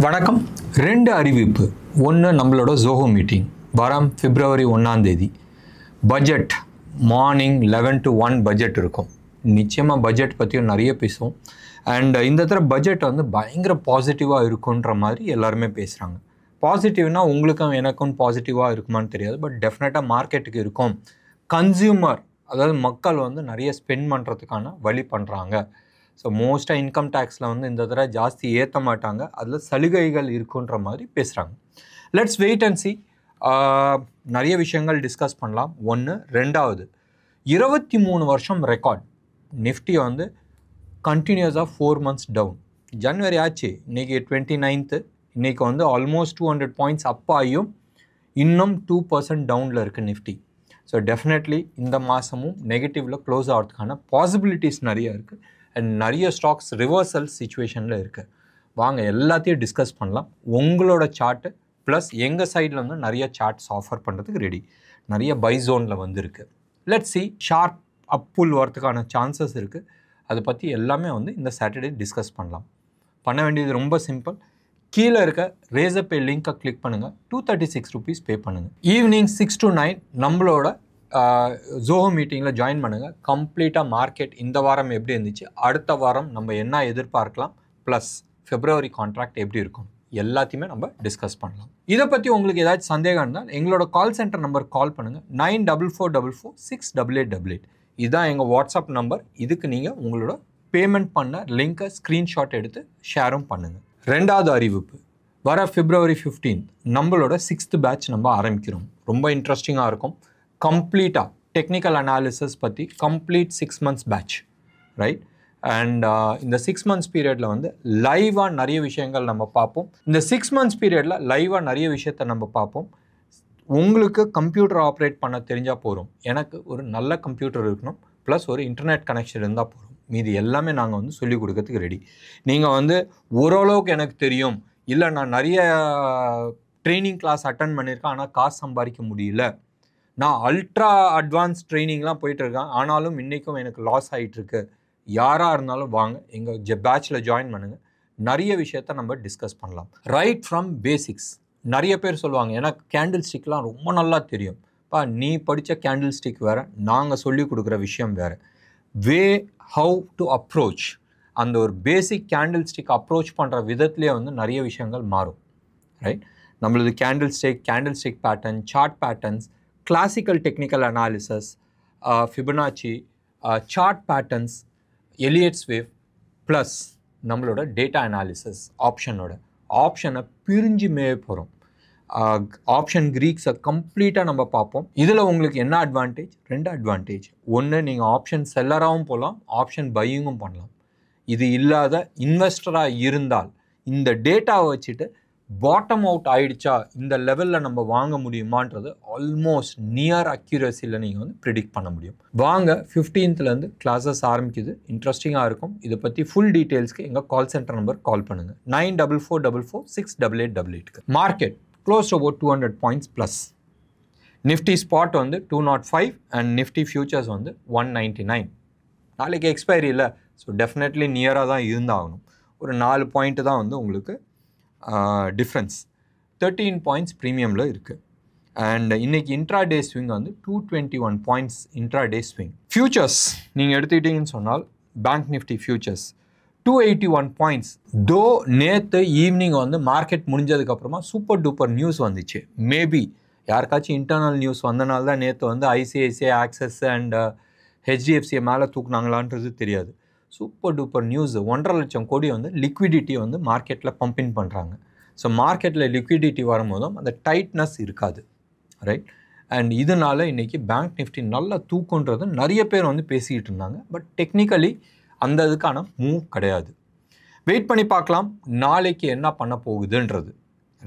வணக்கம். ரெண்டு அறிவிப்பு. ஒன்று நம்மளோட ஜோஹோ மீட்டிங் வரம் பிப்ரவரி 1ஆம் தேதி. பட்ஜெட் மார்னிங் 11 to 1 பட்ஜெட் இருக்கும். நிச்சயமாக பட்ஜெட் பற்றியும் நிறைய பேசுவோம். அண்ட் இந்த தடவை பட்ஜெட் வந்து பயங்கர பாசிட்டிவாக இருக்குன்ற மாதிரி எல்லாருமே பேசுகிறாங்க. பாசிட்டிவ்னா உங்களுக்கும் எனக்கும் பாசிட்டிவாக இருக்குமான்னு தெரியாது, பட் டெஃபினட்டாக மார்க்கெட்டுக்கு இருக்கும். கன்சியூமர் அதாவது மக்கள் வந்து நிறைய ஸ்பெண்ட் பண்ணுறதுக்கான வழி பண்ணுறாங்க. ஸோ மோஸ்ட்டாக இன்கம் டேக்ஸில் வந்து இந்த தடவை ஜாஸ்தி ஏற்ற மாட்டாங்க, அதில் சலுகைகள் இருக்குன்ற மாதிரி பேசுகிறாங்க. Let's wait and see. நிறைய விஷயங்கள் டிஸ்கஸ் பண்ணலாம். ஒன்று. ரெண்டாவது, 23 வருஷம் ரெக்கார்ட் நிஃப்டி வந்து கண்டினியூஸாக 4 months டவுன். ஜனவரி ஆச்சு, இன்றைக்கி 29th. இன்றைக்கி வந்து ஆல்மோஸ்ட் 200 points அப் ஆகியும் இன்னும் 2% டவுனில் இருக்குது நிஃப்டி. ஸோ டெஃபினெட்லி இந்த மாதமும் நெகட்டிவில் க்ளோஸ் ஆகிறதுக்கான பாசிபிலிட்டிஸ் நிறைய இருக்குது. அண்ட் நிறைய ஸ்டாக்ஸ் ரிவர்சல் சிச்சுவேஷனில் இருக்குது. வாங்க எல்லாத்தையும் டிஸ்கஸ் பண்ணலாம். உங்களோட சார்ட்டு ப்ளஸ் எங்கள் சைடில் வந்து நிறைய சார்ட்ஸ் ஆஃபர் பண்ணுறதுக்கு ரெடி. நிறைய பை ஜோனில் வந்து இருக்குது. Let's see. ஷார்ப் அப்புல் வரதுக்கான சான்சஸ் இருக்குது. அதை பற்றி எல்லாமே வந்து இந்த சாட்டர்டே டிஸ்கஸ் பண்ணலாம். பண்ண வேண்டியது ரொம்ப சிம்பிள். கீழே இருக்க ரேசர் பே லிங்க்கை கிளிக் பண்ணுங்கள். 236 rupees பே பண்ணுங்கள். ஈவினிங் 6 to 9 நம்மளோட ஜோஹோ மீட்டிங்கில் ஜாயின் பண்ணுங்கள். கம்ப்ளீட்டாக மார்க்கெட் இந்த வாரம் எப்படி இருந்துச்சு, அடுத்த வாரம் நம்ம என்ன எதிர்பார்க்கலாம், ப்ளஸ் பிப்ரவரி கான்ட்ராக்ட் எப்படி இருக்கும், எல்லாத்தையுமே நம்ம டிஸ்கஸ் பண்ணலாம். இதை பற்றி உங்களுக்கு ஏதாச்சும் சந்தேகம் இருந்தால் எங்களோட கால் சென்டர் நம்பர் கால் பண்ணுங்கள். 9444468888. இதுதான் எங்கள் வாட்ஸ்அப் நம்பர். இதுக்கு நீங்கள் உங்களோட பேமெண்ட் பண்ண லிங்க்கை ஸ்க்ரீன்ஷாட் எடுத்து ஷேரும் பண்ணுங்கள். ரெண்டாவது அறிவிப்பு. வர பிப்ரவரி 15 நம்மளோட 6th பேட்ச் நம்ம ஆரம்பிக்கிறோம். ரொம்ப இன்ட்ரெஸ்டிங்காக இருக்கும். கம்ப்ளீட்டாக டெக்னிக்கல் அனாலிசிஸ் பற்றி complete 6 months batch, right? And இந்த 6 months பீரியடில் வந்து லைவாக நிறைய விஷயங்கள் நம்ம பார்ப்போம். இந்த 6 months பீரியடில் லைவாக நிறைய விஷயத்தை நம்ம பார்ப்போம். உங்களுக்கு கம்ப்யூட்டர் ஆப்ரேட் பண்ண தெரிஞ்சால் போகிறோம். எனக்கு ஒரு நல்ல கம்ப்யூட்டர் இருக்கணும், ப்ளஸ் ஒரு இன்டர்நெட் கனெக்ஷன் இருந்தால் போகிறோம். மீது எல்லாமே நாங்கள் வந்து சொல்லிக் கொடுக்கறதுக்கு ரெடி. நீங்கள் வந்து ஓரளவுக்கு எனக்கு தெரியும், இல்லை நான் நிறைய ட்ரைனிங் கிளாஸ் அட்டன் பண்ணியிருக்கேன் ஆனால் காசு சம்பாதிக்க முடியல, நான் அல்ட்ரா அட்வான்ஸ் ட்ரைனிங்லாம் போயிட்டுருக்கேன் ஆனாலும் இன்றைக்கும் எனக்கு லாஸ் ஆகிட்டுருக்கு, யாராக இருந்தாலும் வாங்க எங்கள் பேட்சில் ஜாயின் பண்ணுங்கள். நிறைய விஷயத்த நம்ம டிஸ்கஸ் பண்ணலாம். Right from basics. நிறைய பேர் சொல்லுவாங்க எனக்கு கேண்டில் ஸ்டிக்லாம் ரொம்ப நல்லா தெரியும். நீ படித்த கேண்டில் ஸ்டிக் வேறு, நாங்கள் சொல்லிக் கொடுக்குற விஷயம் வேறு. வே ஹவு டு அப்ரோச், அந்த ஒரு பேசிக் கேண்டில் ஸ்டிக் அப்ரோச் பண்ணுற விதத்துலேயே வந்து நிறைய விஷயங்கள் மாறும், ரைட்? நம்மளது candlestick pattern, chart patterns, classical technical analysis, Fibonacci, chart patterns, Elliott's wave, plus நம்மளோட டேட்டா அனாலிசிஸ் ஆப்ஷனை பிரிஞ்சு மேய போகிறோம். ஆப்ஷன் க்ரீக்ஸை கம்ப்ளீட்டாக நம்ம பார்ப்போம். இதில் உங்களுக்கு என்ன அட்வான்டேஜ்? 2 அட்வான்டேஜ். ஒன்று, நீங்கள் ஆப்ஷன் செல்லராகவும் போகலாம், ஆப்ஷன் பையிங்கும் பண்ணலாம். இது இல்லாத இன்வெஸ்டராக இருந்தால் இந்த டேட்டாவை வச்சுட்டு பாட்டம் அவுட் ஆகிடுச்சா, இந்த லெவலில் நம்ம வாங்க முடியுமான்றது ஆல்மோஸ்ட் நியர் அக்யூரஸியில் நீங்கள் வந்து ப்ரிடிக்ட் பண்ண முடியும். வாங்க 15th கிளாஸஸ் ஆரம்பிக்குது. இன்ட்ரெஸ்டிங்காக இருக்கும். இதை பற்றி ஃபுல் டீட்டெயில்ஸ்க்கு எங்கள் கால் சென்டர் நம்பர் கால் பண்ணுங்கள். 9444468888. Market close to about 200 points plus. Nifty spot வந்து 205 அண்ட் நிஃப்டி ஃபியூச்சர்ஸ் வந்து 199. நாளைக்கு எக்ஸ்பைரி இல்லை, ஸோ டெஃபினெட்லி நியராக தான் இருந்தாகணும். ஒரு 4 point தான் வந்து உங்களுக்கு டிஃப்ரென்ஸ். 13 points ப்ரீமியமில் இருக்குது. அண்ட் இன்றைக்கி இன்ட்ராடே ஸ்விங் வந்து 221 points இன்ட்ராடே ஸ்விங். ஃபியூச்சர்ஸ் நீங்கள் எடுத்துக்கிட்டிங்கன்னு சொன்னால் பேங்க் நிஃப்டி ஃபியூச்சர்ஸ் 281 points. தோ நேற்று ஈவினிங் வந்து மார்க்கெட் முடிஞ்சதுக்கப்புறமா சூப்பர் டூப்பர் நியூஸ் வந்துச்சு. மேபி யாருக்காச்சும் இன்டர்னல் நியூஸ் வந்தனால தான் நேற்று வந்து ஐசிஐசிஐ, ஆக்சஸ் அண்ட் ஹெச்டிஎஃப்சியை மேலே தூக்குனாங்களான்றது தெரியாது. Super duper news. 1.5 லட்சம் கோடி வந்து லிக்விடிட்டி வந்து மார்க்கெட்டில் பம்பின் பண்ணுறாங்க. ஸோ மார்க்கெட்டில் லிக்விடிட்டி வரும்போதும் அந்த டைட்னஸ் இருக்காது, ரைட்? அண்ட் இதனால் இன்றைக்கி பேங்க் நிஃப்டி நல்லா தூக்குன்றது நிறைய பேர் வந்து பேசிக்கிட்டு இருந்தாங்க. பட் டெக்னிக்கலி அந்த இதுக்கான மூவ் கிடையாது. வெயிட் பண்ணி பார்க்கலாம் நாளைக்கு என்ன பண்ண போகுதுன்றது,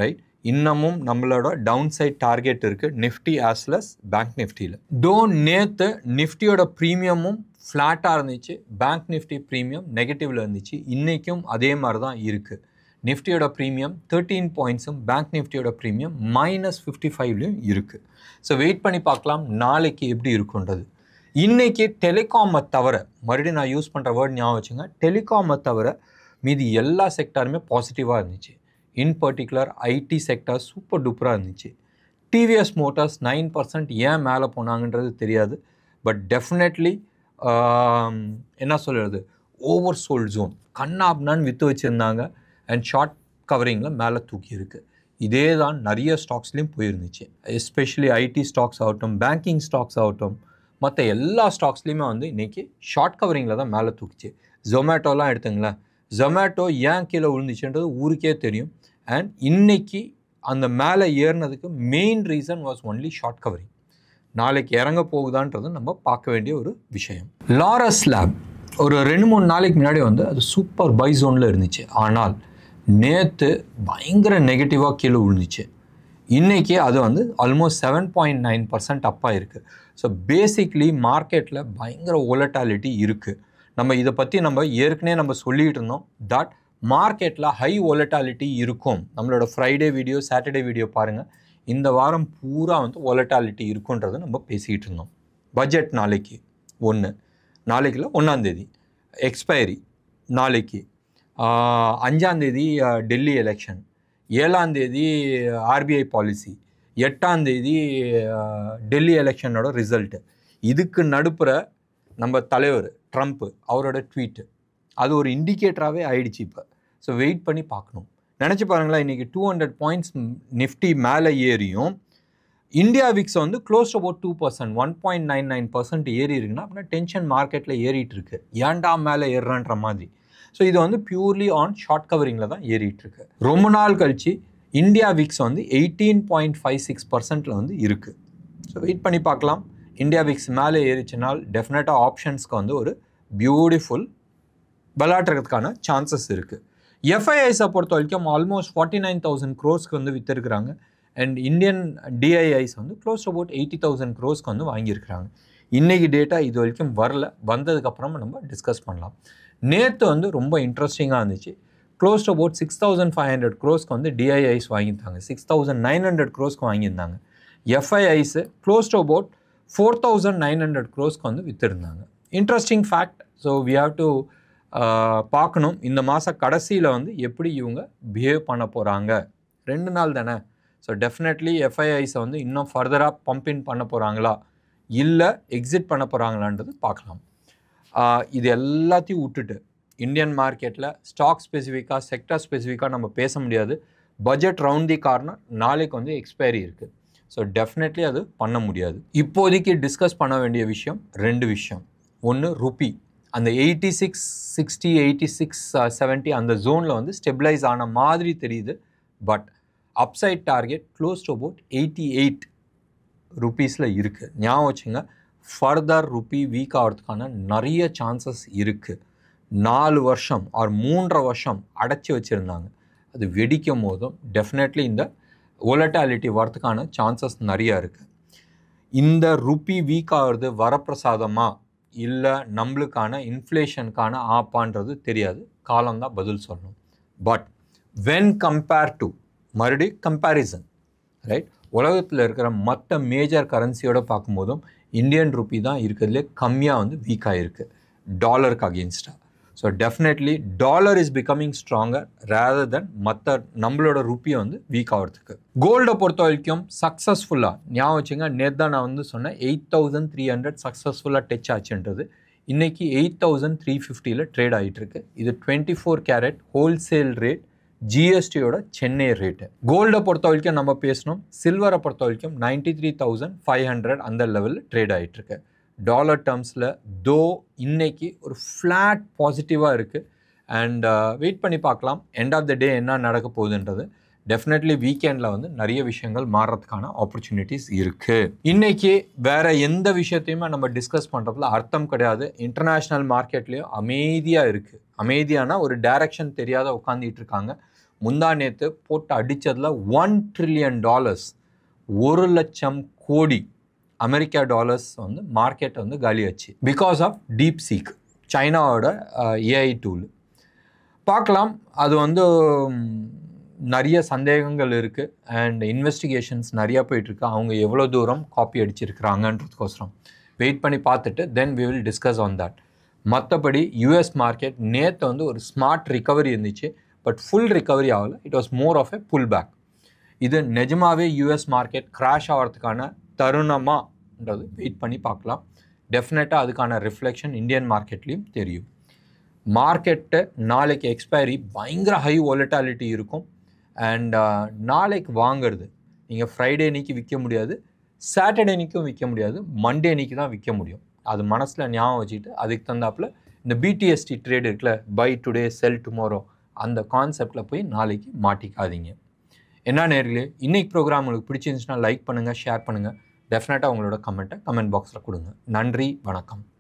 ரைட்? இன்னமும் நம்மளோட டவுன் சைட் டார்கெட் இருக்குது Nifty as well as bank நிஃப்டியில். நேற்று நிஃப்டியோட ப்ரீமியமும் ஃப்ளாட்டாக இருந்துச்சு, பேங்க் நிஃப்டி ப்ரீமியம் நெகட்டிவில் இருந்துச்சு. இன்றைக்கும் அதே மாதிரி தான் இருக்குது. நிஃப்டியோட ப்ரீமியம் 13 points-ம் பேங்க் நிஃப்டியோட ப்ரீமியம் -55 இருக்குது. ஸோ வெயிட் பண்ணி பார்க்கலாம் நாளைக்கு எப்படி இருக்குன்றது. இன்றைக்கி டெலிகாமை தவிர, மறுபடியும் நான் யூஸ் பண்ணுற வேர்ட் ஞாபகம் வச்சுங்க, டெலிகாமை தவிர மீதி எல்லா செக்டாருமே பாசிட்டிவாக இருந்துச்சு. In particular IT sector super டூப்பராக இருந்துச்சு. டிவிஎஸ் மோட்டார்ஸ் 9% ஏன் மேலே போனாங்கன்றது தெரியாது. பட் டெஃபினெட்லி என்ன சொல்கிறது, ஓவர் சோல்ட் ஜோன் கண்ணாப்னான்னு விற்று வச்சுருந்தாங்க. அண்ட் ஷார்ட் கவரிங்கில் மேலே தூக்கி இருக்குது. இதே தான் நிறைய ஸ்டாக்ஸ்லேயும் போயிருந்துச்சு. எஸ்பெஷலி ஐடி ஸ்டாக்ஸ் ஆகட்டும், பேங்கிங் ஸ்டாக்ஸ் ஆகட்டும், மற்ற எல்லா ஸ்டாக்ஸ்லேயுமே வந்து இன்றைக்கி ஷார்ட் கவரிங்கில் தான் மேலே தூக்கிச்சு. ஜொமேட்டோலாம் எடுத்துங்களேன், ஜொமேட்டோ ஏன் கீழே விழுந்துச்சுன்றது ஊருக்கே தெரியும். அண்ட் இன்றைக்கி அந்த மேலே ஏறினதுக்கு main reason was only short covering. நாளைக்கு இறங்க போகுதான்றது நம்ம பார்க்க வேண்டிய ஒரு விஷயம். லாரஸ் லேப் ஒரு 2-3 நாளைக்கு முன்னாடி வந்து அது சூப்பர் பை ஜோனில் இருந்துச்சு. ஆனால் நேற்று பயங்கர நெகட்டிவாக கீழே விழுந்துச்சு. இன்றைக்கி அது வந்து ஆல்மோஸ்ட் 7.9% அப்பாக இருக்குது. ஸோ பேசிக்லி மார்க்கெட்டில் பயங்கர வோலட்டாலிட்டி இருக்குது. நம்ம இதை பற்றி நம்ம ஏற்கனவே சொல்லிகிட்டு இருந்தோம் தட் மார்க்கெட்டில் ஹை வோலட்டாலிட்டி இருக்கும். நம்மளோட ஃப்ரைடே வீடியோ, சாட்டர்டே வீடியோ பாருங்கள். இந்த வாரம் பூரா வந்து வோலட்டாலிட்டி இருக்குன்றதை நம்ம பேசிக்கிட்டு இருந்தோம். பட்ஜெட் நாளைக்கு நாளைக்குல 1ஆம் எக்ஸ்பைரி நாளைக்கு, 5ஆம் டெல்லி எலெக்ஷன், 7ஆம் ஆர்பிஐ பாலிசி, 8ஆம் டெல்லி எலெக்ஷனோட ரிசல்ட்டு. இதுக்கு நடுப்புற நம்ம தலைவர் ட்ரம்ப் அவரோட ட்வீட்டு அது ஒரு இண்டிகேட்டராகவே ஆயிடுச்சு இப்போ. ஸோ வெயிட் பண்ணி பார்க்கணும். நினச்சி பாருங்களேன், இன்றைக்கி 200 பாயிண்ட்ஸ் நிஃப்டி மேலே ஏறியும் இந்தியா விக்ஸ் வந்து க்ளோஸ் அபவுட் 2%, 1.99% ஏறி இருக்குன்னா அப்படின்னா டென்ஷன் மார்க்கெட்டில் ஏறிட்டு இருக்கு. ஏன்டா மேலே ஏறுறான்ற மாதிரி. ஸோ இது வந்து பியூர்லி ஆன் ஷார்ட் கவரிங்கில் தான் ஏறிட்டு இருக்கு. ரொம்ப நாள் கழிச்சு இந்தியா விக்ஸ் வந்து 18.56% வந்து இருக்குது. ஸோ வெயிட் பண்ணி பார்க்கலாம். இந்தியா விக்ஸ் மேலே ஏறிச்சுனால் டெஃபினட்டாக ஆப்ஷன்ஸ்க்கு வந்து ஒரு பியூட்டிஃபுல் விளையாட்டுறதுக்கான சான்சஸ் இருக்குது. எஃப்ஐஐஸை பொறுத்த வரைக்கும் ஆல்மோஸ்ட் 49,000 crores வந்து விற்றுருக்குறாங்க. அண்ட் இந்தியன் டிஐஐஸ் வந்து க்ளோஸ் அபவுட் 80,000 crores வந்து வாங்கியிருக்கிறாங்க. இன்றைக்கி டேட்டா இது வரைக்கும் வரல, வந்ததுக்கப்புறமா நம்ம டிஸ்கஸ் பண்ணலாம். நேற்று வந்து ரொம்ப இன்ட்ரெஸ்டிங்காக இருந்துச்சு. க்ளோஸ் அபவுட் 6,500 crores வந்து டிஐஐஸ் வாங்கியிருந்தாங்க, 6,900 crores வாங்கியிருந்தாங்க. எஃப்ஐஐஸு க்ளோஸ் அபவுட் 4,900 crores வந்து விற்றுருந்தாங்க. Interesting fact. So we have to பார்க்கணும் இந்த மாத கடைசியில் வந்து எப்படி இவங்க பிஹேவ் பண்ண போகிறாங்க. 2 நாள் தானே. ஸோ டெஃபினெட்லி எஃப்ஐஐஸை வந்து இன்னும் ஃபர்தராக பம்பின் பண்ண போகிறாங்களா இல்லை எக்ஸிட் பண்ண போகிறாங்களான்றது பார்க்கலாம். இது எல்லாத்தையும் விட்டுட்டு இந்தியன் மார்க்கெட்டில் ஸ்டாக் ஸ்பெசிஃபிக்காக, செக்டர் ஸ்பெசிஃபிக்காக நம்ம பேச முடியாது. பட்ஜெட் ரவுண்ட் தி கார்னர் நாளைக்கு வந்து எக்ஸ்பைரி இருக்குது. ஸோ டெஃபினெட்லி அது பண்ண முடியாது. இப்போதைக்கு டிஸ்கஸ் பண்ண வேண்டிய விஷயம் 2 விஷயம். ஒன்று ருப்பி அந்த 86, 60, 86, 70 அந்த ஜோனில் வந்து ஸ்டெபிளைஸ் ஆன மாதிரி தெரியுது. But upside target close to about 88 rupeesல இருக்குது. ஞாபகம் வச்சுங்க, ஃபர்தர் ருப்பி வீக் ஆகிறதுக்கான நிறைய சான்சஸ் இருக்குது. 4 வருஷம் ஆர் 3.5 வருஷம் அடைச்சி வச்சுருந்தாங்க. அது வெடிக்கும் போதும் டெஃபினெட்லி இந்த வோலட்டாலிட்டி வரதுக்கான சான்சஸ் நிறையா இருக்குது. இந்த ருப்பி வீக் ஆகிறது வரப்பிரசாதமாக இல்லை நம்மளுக்கான இன்ஃப்ளேஷனுக்கான ஆப்பான்றது தெரியாது. காலம்தான் பதில் சொல்லணும். பட் வென் கம்பேர் டு மறுபடியும் கம்பேரிசன் ரைட், உலகத்தில் இருக்கிற மற்ற மேஜர் கரன்சியோடு பார்க்கும்போதும் இந்தியன் ருப்பி தான் இருக்கிறதுலே கம்மியாக வந்து வீக் ஆகிருக்கு டாலருக்கு அகெயின்ஸ்டாக. So definitely dollar is becoming stronger rather than மற்ற நம்மளோட ருப்பியை வந்து வீக் ஆகிறதுக்கு. கோல்டை பொறுத்த வரைக்கும் சக்ஸஸ்ஃபுல்லாக ஞாபகம் வச்சுங்க, நேற்று தான் நான் வந்து சொன்னேன் 8,300 சக்ஸஸ்ஃபுல்லாக டச் ஆச்சுன்றது. இன்றைக்கி 8,350 ட்ரேட் ஆகிட்டுருக்கு. இது 24 கேரட் ஹோல்சேல் ரேட், ஜிஎஸ்டியோட சென்னை ரேட்டு. கோல்டை பொறுத்த வரைக்கும் நம்ம பேசணும். சில்வரை பொறுத்த வரைக்கும் 93,500 அந்த லெவலில் ட்ரேட் ஆகிட்டுருக்கு. டாலர் டேர்ம்ஸில் தோ இன்னைக்கு ஒரு ஃப்ளாட் பாசிட்டிவாக இருக்குது. அண்ட் வெயிட் பண்ணி பார்க்கலாம் எண்ட் ஆஃப் த டே என்ன நடக்க போகுதுன்றது. டெஃபினெட்லி வீக்கெண்டில் வந்து நிறைய விஷயங்கள் மாறுறதுக்கான ஆப்பர்ச்சுனிட்டிஸ் இருக்குது. இன்றைக்கி வேறு எந்த விஷயத்தையுமே நம்ம டிஸ்கஸ் பண்ணுறதுல அர்த்தம் கிடையாது. இன்டர்நேஷ்னல் மார்க்கெட்லேயும் அமைதியாக இருக்குது. அமைதியான ஒரு டைரக்ஷன் தெரியாத உட்காந்துட்டு இருக்காங்க. முந்தா நேற்று போட்டு அடித்ததில் $1 trillion 1 லட்சம் கோடி அமெரிக்கா டாலர்ஸ் வந்து மார்க்கெட் வந்து காலியாச்சு. பிகாஸ் ஆஃப் டீப் சீக், சைனாவோட ஏஐ டூல். பார்க்கலாம், அது வந்து நிறைய சந்தேகங்கள் இருக்குது அண்ட் இன்வெஸ்டிகேஷன்ஸ் நிறையா போயிட்டுருக்கு. அவங்க எவ்வளோ தூரம் காப்பி அடிச்சிருக்கிறாங்கன்றதுக்கோசரம் வெயிட் பண்ணி பார்த்துட்டு then we will discuss on that. மற்றபடி யூஎஸ் மார்க்கெட் நேற்று வந்து ஒரு ஸ்மார்ட் ரிகவரி இருந்துச்சு. பட் ஃபுல் ரிகவரி ஆகலை. It was more of a pullback. இது நிஜமாவே யூஎஸ் மார்க்கெட் கிராஷ் ஆகிறதுக்கான தருணமான்றது வெயிட் பண்ணி பார்க்கலாம். டெஃபினட்டாக அதுக்கான ரிஃப்ளெக்ஷன் இந்தியன் மார்க்கெட்லேயும் தெரியும். மார்க்கெட்டு நாளைக்கு எக்ஸ்பைரி பயங்கர ஹை வாலட்டாலிட்டி இருக்கும். அண்ட் நாளைக்கு வாங்கிறது நீங்கள் ஃப்ரைடே அன்றைக்கி விற்க முடியாது, சாட்டர்டே அன்றைக்கும் விற்க முடியாது, மண்டே அன்றைக்கி தான் விற்க முடியும். அது மனசில் ஞாபகம் வச்சுக்கிட்டு அதுக்கு தந்தாப்பில் இந்த பிடிஎஸ்டி ட்ரேட் இருக்குல்ல, பை டுடே செல் டுமாரோ, அந்த கான்செப்டில் போய் நாளைக்கு மாட்டிக்காதீங்க. என்ன நேர்களே, இன்னைக்கு ப்ரோக்ராம் உங்களுக்கு பிடிச்சிருந்துச்சுன்னா லைக் பண்ணுங்கள், ஷேர் பண்ணுங்கள். டெஃபினட்டாக உங்களோட கமெண்ட்டை கமெண்ட் பாக்ஸில் கொடுங்க. நன்றி, வணக்கம்.